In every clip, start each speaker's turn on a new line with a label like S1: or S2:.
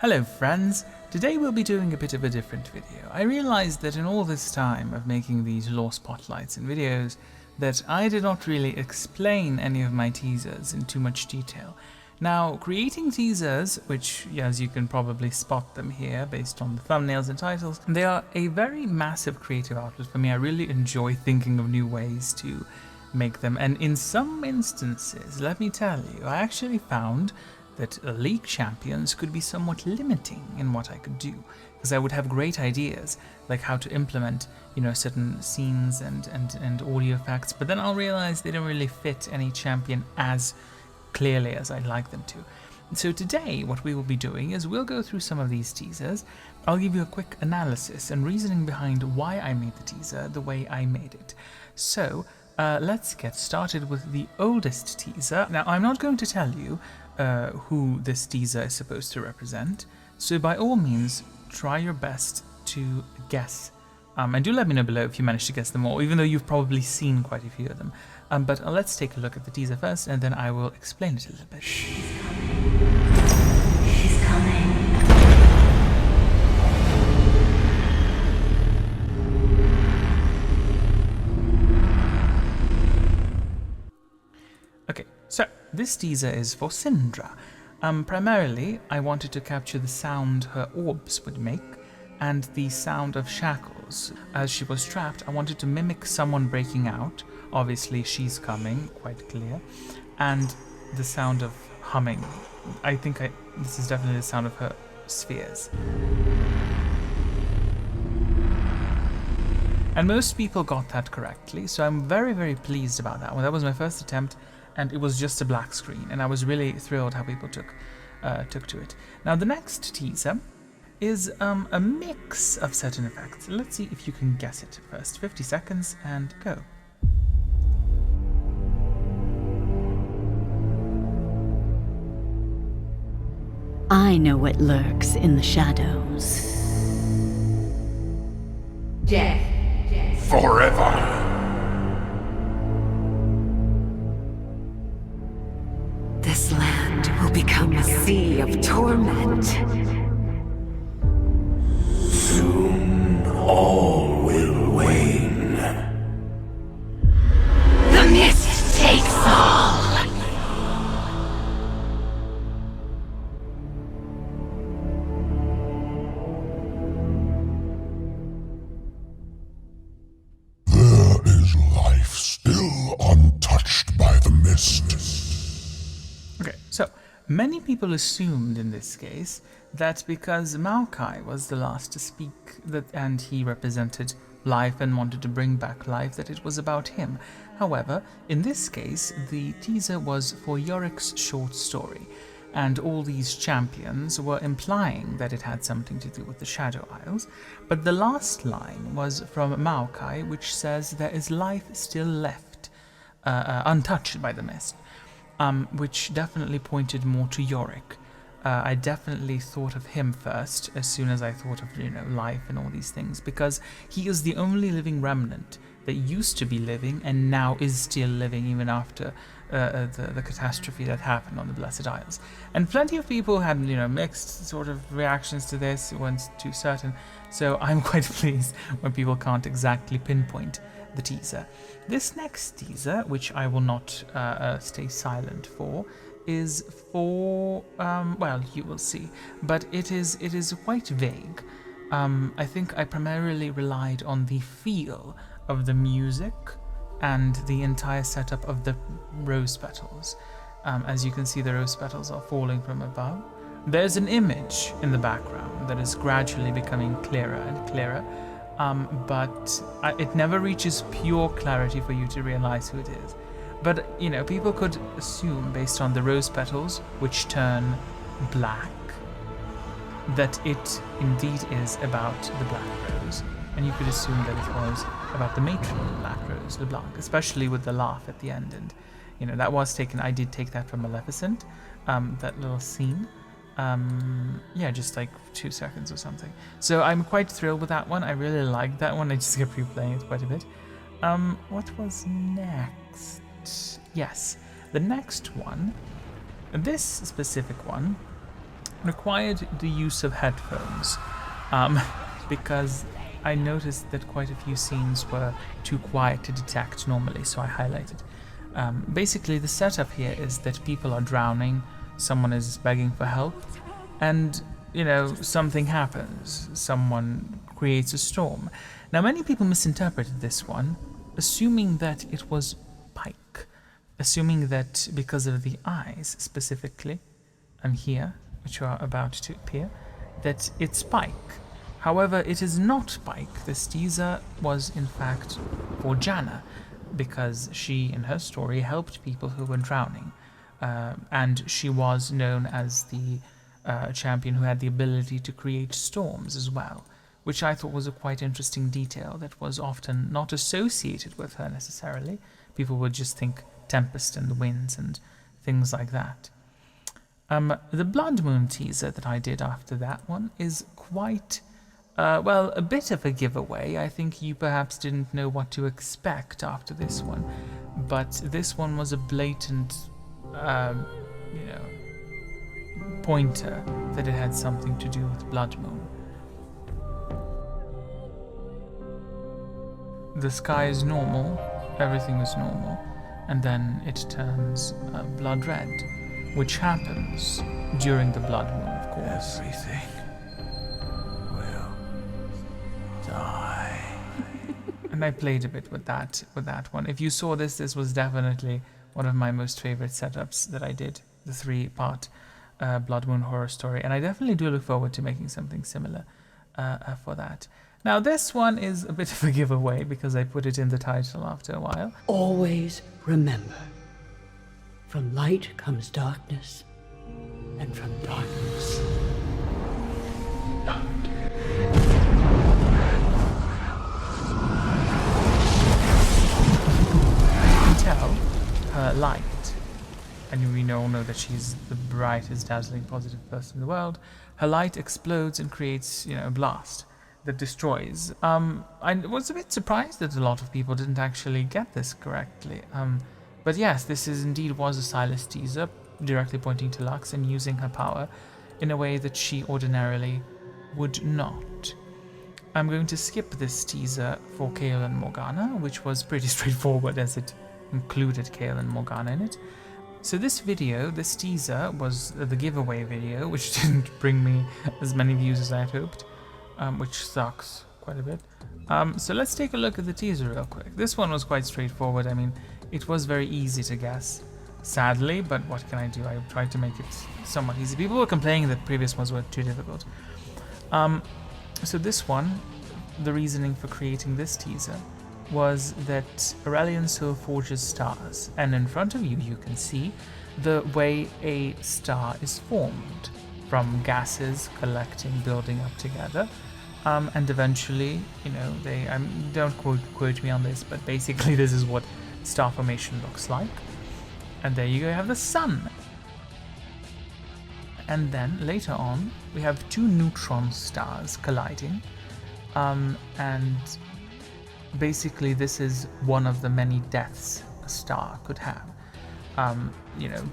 S1: Hello friends, today we'll be doing a bit of a different video. I realized that in all this time of making these lore spotlights and videos that I did not really explain any of my teasers in too much detail. Now, creating teasers, which as you can probably spot them here based on the thumbnails and titles, they are a very massive creative outlet for me. I really enjoy thinking of new ways to make them, and in some instances, let me tell you, I actually found that league champions could be somewhat limiting in what I could do, because I would have great ideas like how to implement, certain scenes and audio effects, but then I'll realize they don't really fit any champion as clearly as I'd like them to. So today what we will be doing is we'll go through some of these teasers. I'll give you a quick analysis and reasoning behind why I made the teaser the way I made it. So let's get started with the oldest teaser. Now, I'm not going to tell you who this teaser is supposed to represent, so by all means try your best to guess, and do let me know below if you manage to guess them all, even though you've probably seen quite a few of them. But let's take a look at the teaser first, and then I will explain it a little bit.
S2: She's coming.
S1: Okay, so this teaser is for Syndra. Primarily, I wanted to capture the sound her orbs would make and the sound of shackles. As she was trapped, I wanted to mimic someone breaking out. Obviously, she's coming, quite clear. And the sound of humming. I think this is definitely the sound of her spheres. And most people got that correctly, so I'm very, very pleased about that one. That was my first attempt, and it was just a black screen, and I was really thrilled how people took to it. Now, the next teaser is a mix of certain effects. Let's see if you can guess it first. 50 seconds, and go.
S2: I know what lurks in the shadows.
S3: Death.
S4: Forever.
S3: This land will become a sea of torment.
S4: Soon all will wane.
S3: The mist takes all.
S4: There is life still untouched by the mist.
S1: Okay, so many people assumed in this case that because Maokai was the last to speak and he represented life and wanted to bring back life, that it was about him. However, in this case, the teaser was for Yorik's short story, and all these champions were implying that it had something to do with the Shadow Isles, but the last line was from Maokai, which says there is life still left, untouched by the mist. Which definitely pointed more to Yorick. I definitely thought of him first as soon as I thought of, life and all these things, because he is the only living remnant that used to be living and now is still living even after the catastrophe that happened on the Blessed Isles. And plenty of people had, mixed sort of reactions to this, weren't too certain, so I'm quite pleased when people can't exactly pinpoint the teaser. This next teaser, which I will not stay silent for, is for well, you will see, but it is quite vague. I think I primarily relied on the feel of the music and the entire setup of the rose petals. As you can see, the rose petals are falling from above. There's an image in the background that is gradually becoming clearer and clearer. But it never reaches pure clarity for you to realize who it is. But, people could assume, based on the rose petals, which turn black, that it indeed is about the Black Rose. And you could assume that it was about the matron of the Black Rose, LeBlanc, especially with the laugh at the end. And, that was taken, I did take that from Maleficent, that little scene. Yeah, just like 2 seconds or something. So I'm quite thrilled with that one. I really liked that one. I just kept replaying it quite a bit. What was next? Yes, the next one, this specific one, required the use of headphones, because I noticed that quite a few scenes were too quiet to detect normally, so I highlighted. Basically, the setup here is that people are drowning, someone is begging for help, and, something happens. Someone creates a storm. Now, many people misinterpreted this one, assuming that it was Pike, assuming that because of the eyes, specifically, here, which are about to appear, that it's Pike. However, it is not Pike. This teaser was, in fact, for Janna, because she, in her story, helped people who were drowning. And she was known as the champion who had the ability to create storms as well, which I thought was a quite interesting detail that was often not associated with her necessarily. People would just think tempest and the winds and things like that. The Blood Moon teaser that I did after that one is quite, a bit of a giveaway. I think you perhaps didn't know what to expect after this one, but this one was a blatant, pointer that it had something to do with Blood Moon. The sky is normal, everything is normal, and then it turns blood red, which happens during the Blood Moon, of course.
S5: Everything will die.
S1: And I played a bit with that one. If you saw this was definitely one of my most favorite setups that I did, the 3-part Blood Moon horror story, and I definitely do look forward to making something similar for that. Now, this one is a bit of a giveaway because I put it in the title after a while.
S2: Always remember, from light comes darkness, and from darkness, light.
S1: You can tell her light, and we all know that she's the brightest, dazzling, positive person in the world. Her light explodes and creates, a blast that destroys. I was a bit surprised that a lot of people didn't actually get this correctly. But yes, this was a Silas teaser, directly pointing to Lux and using her power in a way that she ordinarily would not. I'm going to skip this teaser for Kael and Morgana, which was pretty straightforward as it included Kael and Morgana in it. So this teaser, was the giveaway video, which didn't bring me as many views as I had hoped, which sucks quite a bit. So let's take a look at the teaser real quick. This one was quite straightforward. I mean, it was very easy to guess, sadly, but what can I do? I tried to make it somewhat easy. People were complaining that previous ones were too difficult. So this one, the reasoning for creating this teaser was that Aurelion Sol forges stars, and in front of you, you can see the way a star is formed from gases collecting, building up together, and eventually, don't quote me on this, but basically this is what star formation looks like. And there you go, you have the sun. And then later on, we have 2 neutron stars colliding, and basically this is one of the many deaths a star could have.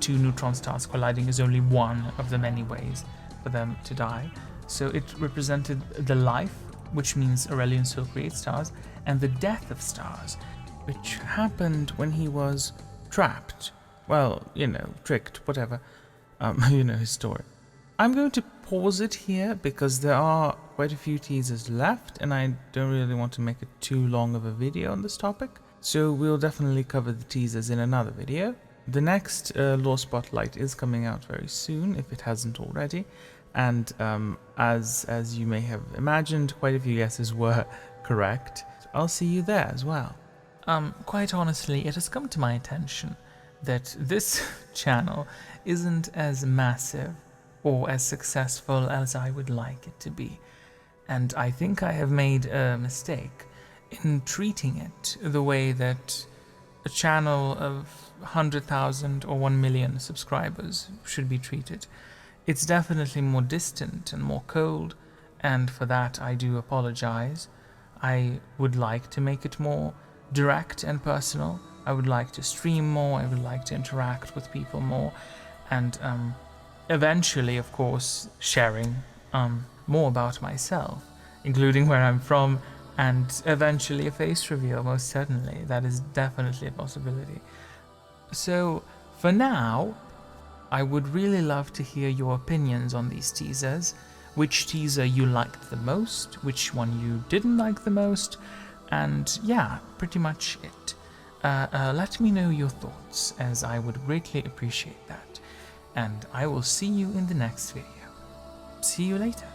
S1: 2 neutron stars colliding is only one of the many ways for them to die. So it represented the life, which means Aurelion Sol creates stars, and the death of stars, which happened when he was trapped. Well, tricked, whatever. His story. I'm going to pause it here because there are quite a few teasers left, and I don't really want to make it too long of a video on this topic. So we'll definitely cover the teasers in another video. The next Lore Spotlight is coming out very soon, if it hasn't already. And as you may have imagined, quite a few guesses were correct. I'll see you there as well. Quite honestly, it has come to my attention that this channel isn't as massive or as successful as I would like it to be. And I think I have made a mistake in treating it the way that a channel of 100,000 or 1 million subscribers should be treated. It's definitely more distant and more cold, and for that I do apologize. I would like to make it more direct and personal. I would like to stream more, I would like to interact with people more, and eventually, of course, sharing more about myself, including where I'm from, and eventually a face reveal, most certainly. That is definitely a possibility. So, for now, I would really love to hear your opinions on these teasers. Which teaser you liked the most, which one you didn't like the most, and yeah, pretty much it. Let me know your thoughts, as I would greatly appreciate that. And I will see you in the next video. See you later.